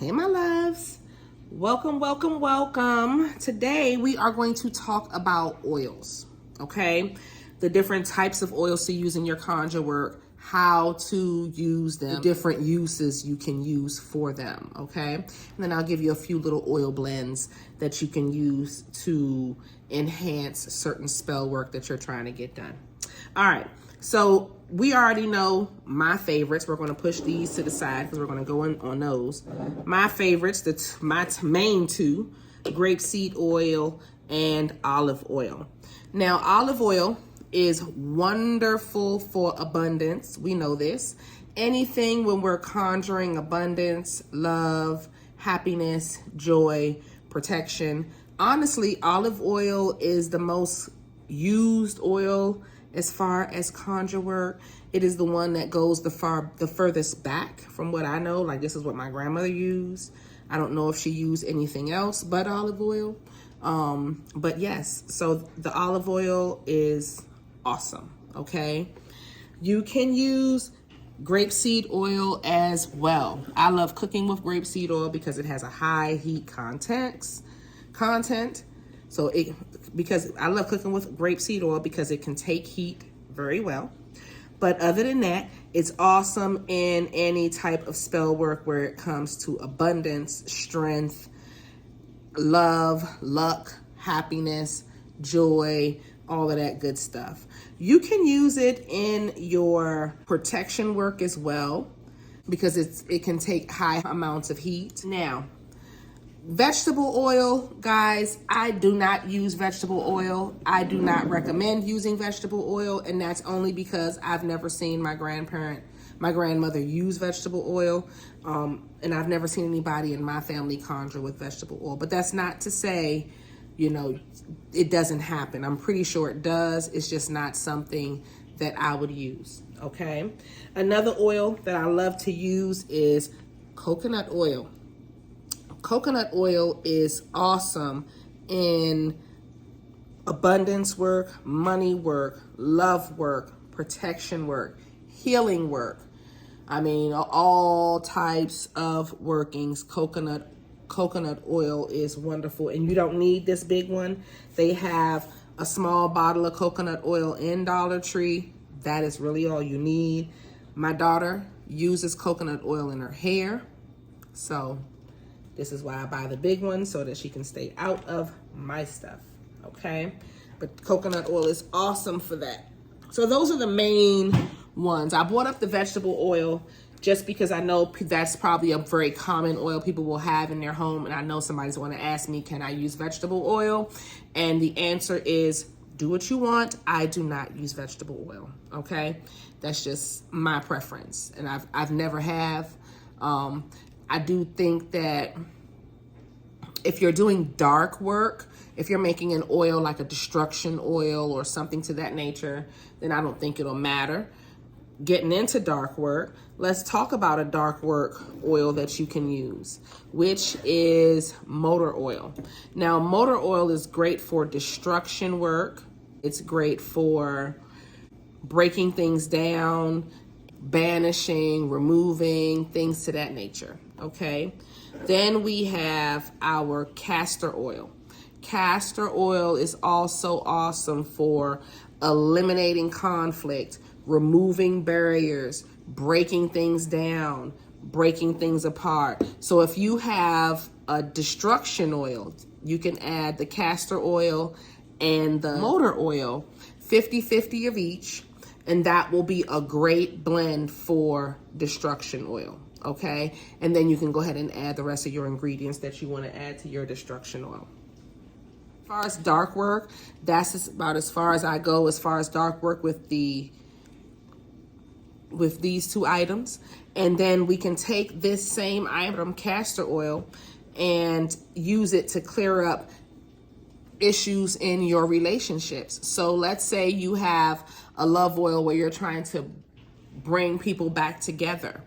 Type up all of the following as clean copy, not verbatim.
Hey, my loves. Welcome, welcome, welcome. Today, we are going to talk about oils, okay? The different types of oils to use in your conjure work, how to use them, the different uses you can use for them, okay? And then I'll give you a few little oil blends that you can use to enhance certain spell work that you're trying to get done. All right, so we already know my favorites. We're going to push these to the side because we're going to go in on those. My favorites, my main two, grapeseed oil and olive oil. Now, olive oil is wonderful for abundance. We know this. Anything when we're conjuring abundance, love, happiness, joy, protection. Honestly, olive oil is the most used oil as far as conjure work. It is the one that goes the furthest back from what I know. Like, this is what my grandmother used. I don't know if she used anything else but olive oil. But yes, so the olive oil is awesome, okay? You can use grapeseed oil as well. I love cooking with grapeseed oil because it has a high heat content. So because I love cooking with grapeseed oil because it can take heat very well. But other than that, it's awesome in any type of spell work where it comes to abundance, strength, love, luck, happiness, joy, all of that good stuff. You can use it in your protection work as well because it can take high amounts of heat. Now, vegetable oil, guys, I do not use vegetable oil. I do not recommend using vegetable oil, and that's only because I've never seen my grandmother use vegetable oil, and I've never seen anybody in my family conjure with vegetable oil. But that's not to say, you know, it doesn't happen. I'm pretty sure it does. It's just not something that I would use, okay? Another oil that I love to use is coconut oil. Coconut oil is awesome in abundance work, money work, love work, protection work, healing work. I mean, all types of workings. Coconut oil is wonderful, and you don't need this big one. They have a small bottle of coconut oil in Dollar Tree. That is really all you need. My daughter uses coconut oil in her hair, so this is why I buy the big one, so that she can stay out of my stuff, okay? But coconut oil is awesome for that. So those are the main ones. I brought up the vegetable oil just because I know that's probably a very common oil people will have in their home, and I know somebody's going to ask me, can I use vegetable oil? And the answer is, do what you want. I do not use vegetable oil, okay? That's just my preference, and I've never have. I do think that if you're doing dark work, if you're making an oil like a destruction oil or something to that nature, then I don't think it'll matter. Getting into dark work, let's talk about a dark work oil that you can use, which is motor oil. Now, motor oil is great for destruction work. It's great for breaking things down, banishing, removing, things to that nature, okay? Then we have our castor oil. Castor oil is also awesome for eliminating conflict, removing barriers, breaking things down, breaking things apart. So if you have a destruction oil, you can add the castor oil and the motor oil, 50-50 of each, and that will be a great blend for destruction oil, okay? And then you can go ahead and add the rest of your ingredients that you want to add to your destruction oil. As far as dark work, that's about as far as I go as far as dark work with these two items. And then we can take this same item, castor oil, and use it to clear up issues in your relationships. So let's say you have a love oil where you're trying to bring people back together,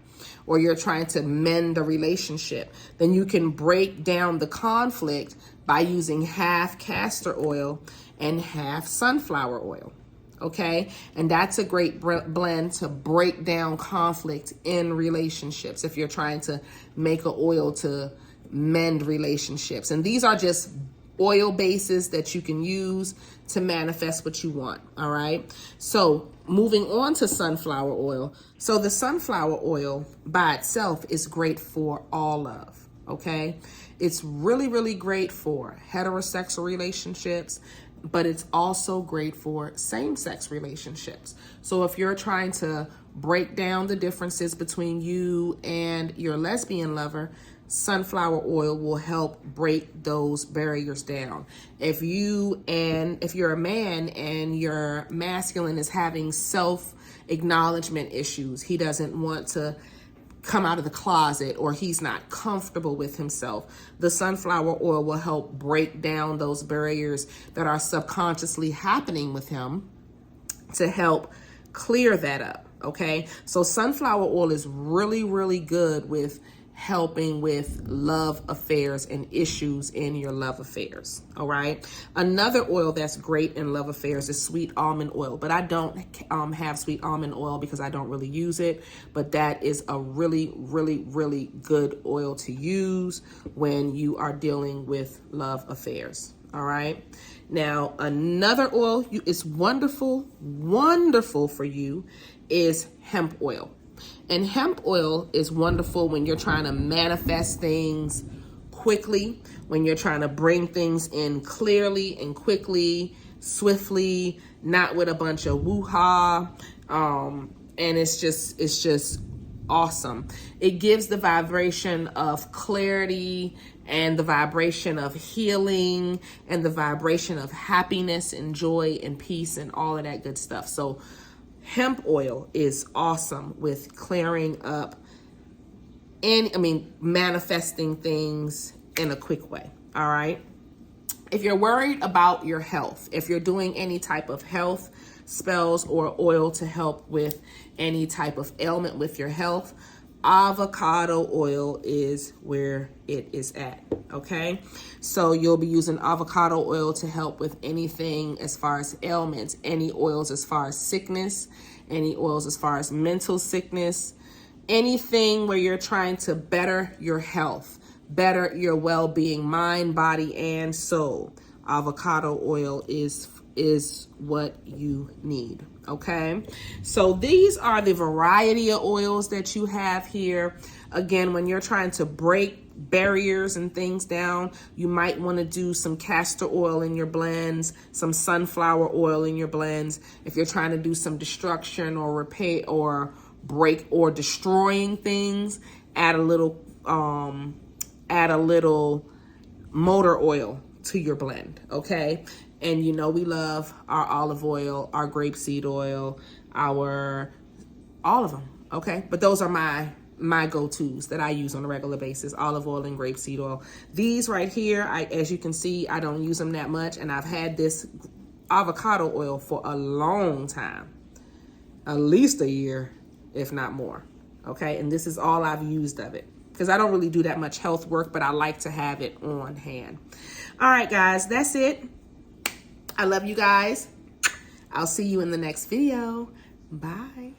or you're trying to mend the relationship. Then you can break down the conflict by using half castor oil and half sunflower oil, Okay, and that's a great blend to break down conflict in relationships if you're trying to make an oil to mend relationships. And these are just oil bases that you can use to manifest what you want. All right, so moving on to sunflower oil. So the sunflower oil by itself is great for all love. Okay, it's really, really great for heterosexual relationships, but it's also great for same-sex relationships. So if you're trying to break down the differences between you and your lesbian lover, sunflower oil will help break those barriers down. If you're a man and your masculine is having self-acknowledgement issues, he doesn't want to come out of the closet, or he's not comfortable with himself, the sunflower oil will help break down those barriers that are subconsciously happening with him to help clear that up. Okay, so sunflower oil is really, really good with helping with love affairs and issues in your love affairs. All right, another oil that's great in love affairs is sweet almond oil, but I don't have sweet almond oil because I don't really use it, but that is a really, really, really good oil to use when you are dealing with love affairs. All right, now another oil is wonderful for you is hemp oil. And hemp oil is wonderful when you're trying to manifest things quickly, when you're trying to bring things in clearly and quickly, swiftly, not with a bunch of woo-ha. And it's just awesome. It gives the vibration of clarity and the vibration of healing and the vibration of happiness and joy and peace and all of that good stuff. So hemp oil is awesome with clearing up manifesting things in a quick way. All right. If you're worried about your health, if you're doing any type of health spells or oil to help with any type of ailment with your health, avocado oil is where it is at. Okay, so you'll be using avocado oil to help with anything as far as ailments, any oils as far as sickness, any oils as far as mental sickness, anything where you're trying to better your health, better your well-being, mind, body, and soul. Avocado oil is what you need. Okay, so these are the variety of oils that you have here. Again, when you're trying to break barriers and things down, you might want to do some castor oil in your blends, some sunflower oil in your blends. If you're trying to do some destruction or repair or break or destroying things, add a little motor oil to your blend. Okay, and you know we love our olive oil, our grapeseed oil, all of them. Okay, but those are my go-tos that I use on a regular basis: olive oil and grapeseed oil. These right here, as you can see, I don't use them that much, and I've had this avocado oil for a long time, at least a year, if not more. Okay, and this is all I've used of it because I don't really do that much health work, but I like to have it on hand. All right, guys, that's it. I love you guys. I'll see you in the next video. Bye.